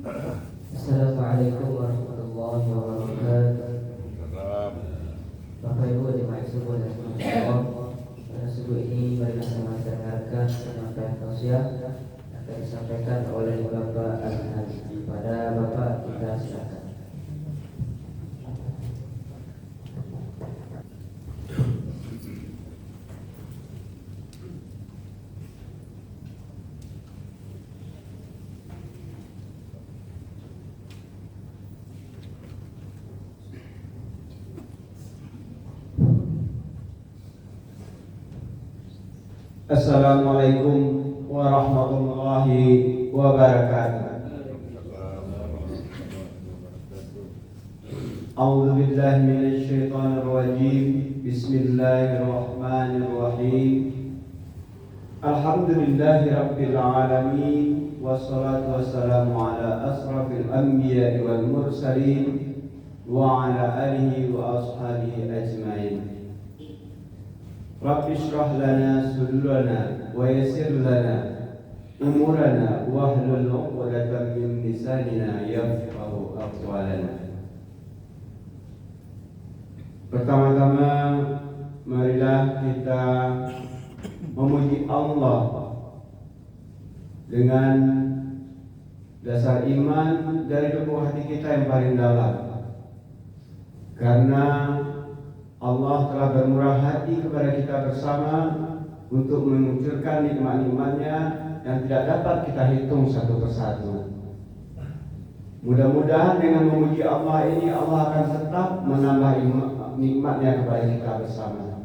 Assalamualaikum warahmatullahi wabarakatuh. Bapak Ibu jemaah subuh dan Allah, pada subuh ini marilah sama mendengarkan penyampaian tausiah yang akan disampaikan oleh Bapak Al-Hadi. Pada Bapak kita silakan. Assalamualaikum warahmatullahi wabarakatuh. A'udzu billahi minasy syaithanir rajim. Bismillahirrahmanirrahim. Alhamdulillahi rabbil alamin, wassalatu wassalamu ala asrafil anbiya'i wal mursalin wa ala alihi wa ashabihi ajmain. Rabbi shrah lana sudurana wa yassir lana umurana wahlul 'uqdatam min lisanina yafqahu aqwalana. Pertama-tama marilah kita memuji Allah dengan dasar iman dari lubuk hati kita yang paling dalam, karena Allah telah bermurah hati kepada kita bersama untuk mengucurkan nikmat-nikmatnya yang tidak dapat kita hitung satu persatu. Mudah-mudahan dengan memuji Allah ini Allah akan tetap menambah nikmatnya kepada kita bersama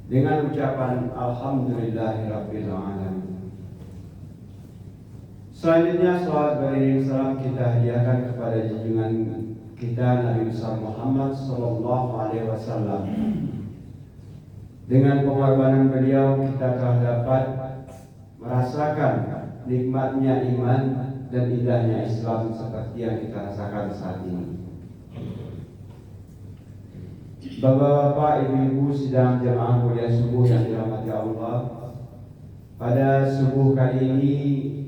dengan ucapan Alhamdulillahirabbil alamin. Selanjutnya salawat beriring salam kita hadiahkan kepada junjungan kita Nabi besar Muhammad sallallahu alaihi wasallam. Dengan pengorbanan beliau kita telah dapat merasakan nikmatnya iman dan indahnya Islam seperti yang kita rasakan saat ini. Bapak-bapak, ibu-ibu sidang jamaah kuliah subuh yang dirahmati Allah, pada subuh kali ini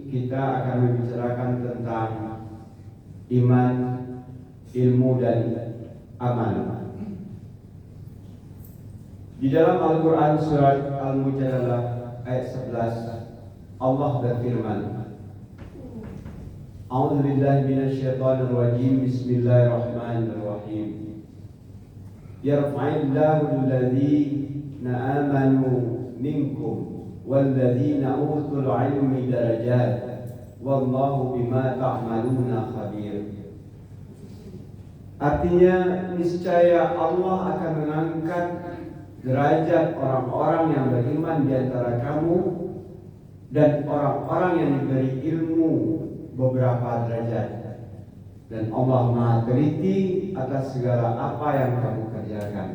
kita akan membicarakan tentang iman, ilmu dan amal. Di dalam Al-Quran surat Al-Mujadalah ayat 11 Allah berfirman, A'udzu billahi minasyaitonir rajim. Bismillahirrahmanirrahim. Yarfa'illahu alladhina amanu minkum walladzina utul 'ilmi darajat wallahu bima ta'maluna khabir. Artinya, niscaya Allah akan mengangkat derajat orang-orang yang beriman di antara kamu dan orang-orang yang diberi ilmu beberapa derajat, dan Allah Maha teliti atas segala apa yang kamu kerjakan.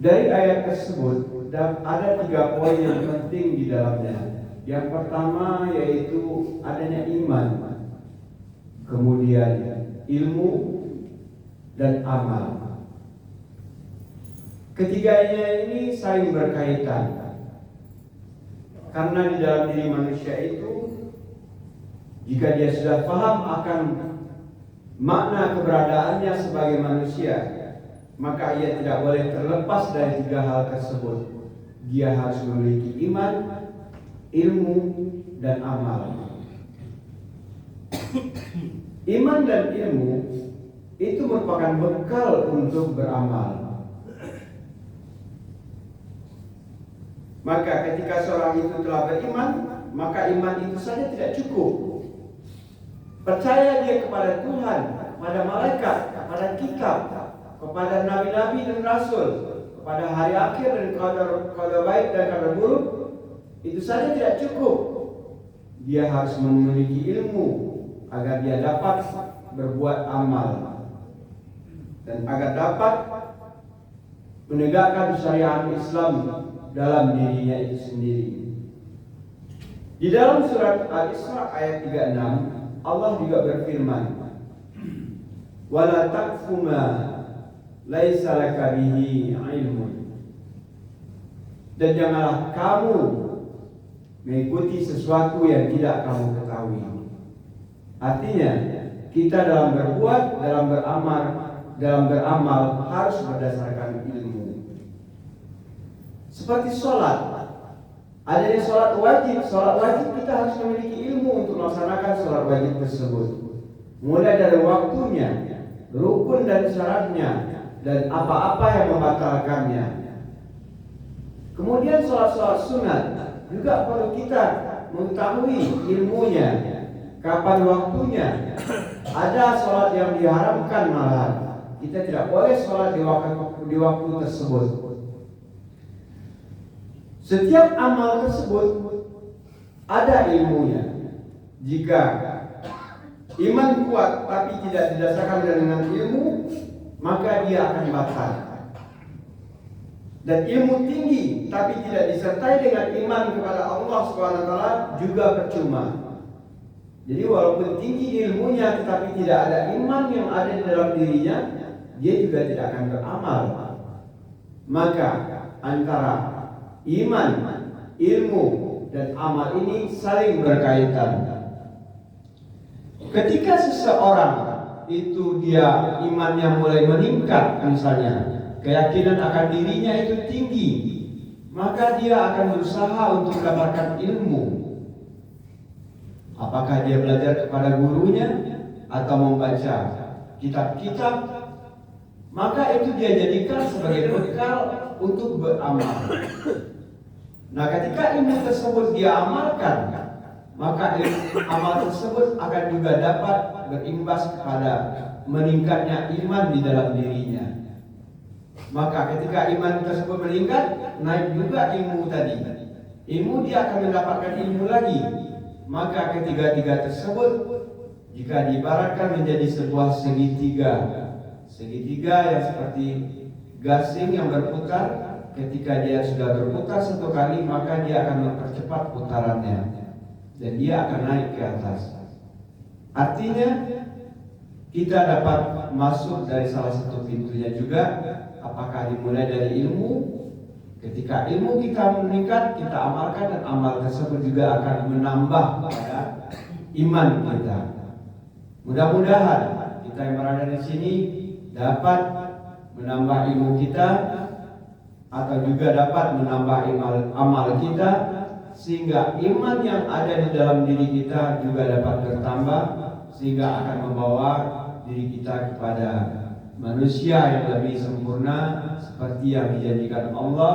Dari ayat tersebut ada 3 poin yang penting di dalamnya. Yang pertama yaitu adanya iman, kemudian ilmu dan amal. Ketiganya ini saling berkaitan, karena di dalam diri manusia itu, jika dia sudah paham akan makna keberadaannya sebagai manusia, maka ia tidak boleh terlepas dari 3 hal tersebut. Dia harus memiliki iman, ilmu, dan amal. Iman dan ilmu itu merupakan bekal untuk beramal. Maka ketika seorang itu telah beriman, maka iman itu saja tidak cukup. Percaya dia kepada Tuhan, kepada malaikat, kepada kitab, kepada nabi-nabi dan rasul, kepada hari akhir dan qadar baik dan qadar buruk, itu saja tidak cukup. Dia harus memiliki ilmu agar dia dapat berbuat amal dan agar dapat menegakkan syariat Islam dalam dirinya itu sendiri. Di dalam surat Al-Isra ayat 36 Allah juga berfirman, "Wala taqfu ma laisa laka bihi ilmun." Dan janganlah kamu mengikuti sesuatu yang tidak kamu ketahui. Artinya, kita dalam berbuat, dalam beramal harus berdasarkan ilmu. Seperti sholat, adanya sholat wajib kita harus memiliki ilmu untuk melaksanakan sholat wajib tersebut. Mulai dari waktunya, rukun dan syaratnya, dan apa-apa yang membatalkannya. Kemudian sholat sunat juga perlu kita mengetahui ilmunya, kapan waktunya. Ada sholat yang diharamkan malahan. Kita tidak boleh sholat di waktu tersebut. Setiap amal tersebut ada ilmunya. Jika iman kuat tapi tidak didasarkan dengan ilmu, maka dia akan batal. Dan ilmu tinggi tapi tidak disertai dengan iman kepada Allah SWT juga percuma. Jadi walaupun tinggi ilmunya tetapi tidak ada iman yang ada di dalam dirinya, dia juga tidak akan beramal. Maka antara iman, ilmu, dan amal ini saling berkaitan. Ketika seseorang itu dia imannya mulai meningkat, misalnya keyakinan akan dirinya itu tinggi, maka dia akan berusaha untuk mendapatkan ilmu. Apakah dia belajar kepada gurunya atau membaca kitab-kitab, maka itu dia jadikan sebagai bekal untuk beramal. Nah, ketika ilmu tersebut dia amalkan, maka amal tersebut akan juga dapat berimbas kepada meningkatnya iman di dalam dirinya. Maka ketika iman tersebut meningkat, naik juga ilmu tadi. Ilmu dia akan mendapatkan ilmu lagi. Maka ketiga-tiga tersebut jika diibaratkan menjadi sebuah segitiga yang seperti gasing yang berputar. Ketika dia sudah berputar satu kali, maka dia akan mempercepat putarannya dan dia akan naik ke atas. Artinya kita dapat masuk dari salah satu pintunya juga. Apakah dimulai dari ilmu? Ketika ilmu kita meningkat, kita amalkan, dan amal tersebut juga akan menambah pada iman kita. Mudah-mudahan kita yang berada di sini dapat menambah ilmu kita, atau juga dapat menambah amal kita, sehingga iman yang ada di dalam diri kita juga dapat bertambah, sehingga akan membawa diri kita kepada manusia yang lebih sempurna seperti yang dijanjikan Allah.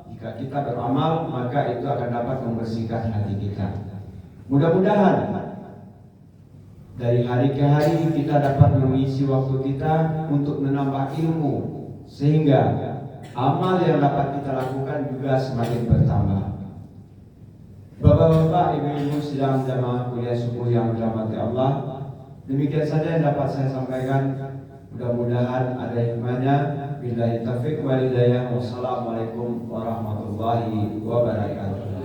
Jika kita beramal, maka itu akan dapat membersihkan hati kita. Mudah-mudahan dari hari ke hari kita dapat mengisi waktu kita untuk menambah ilmu, sehingga amal yang dapat kita lakukan juga semakin bertambah. Bapak-bapak, ibu-ibu sidang jamaah kuliah subuh yang dirahmati Allah, demikian saja yang dapat saya sampaikan. Mudah-mudahan ada hikmahnya. Billahi taufiq wal hidayah. Wassalamualaikum warahmatullahi wabarakatuh.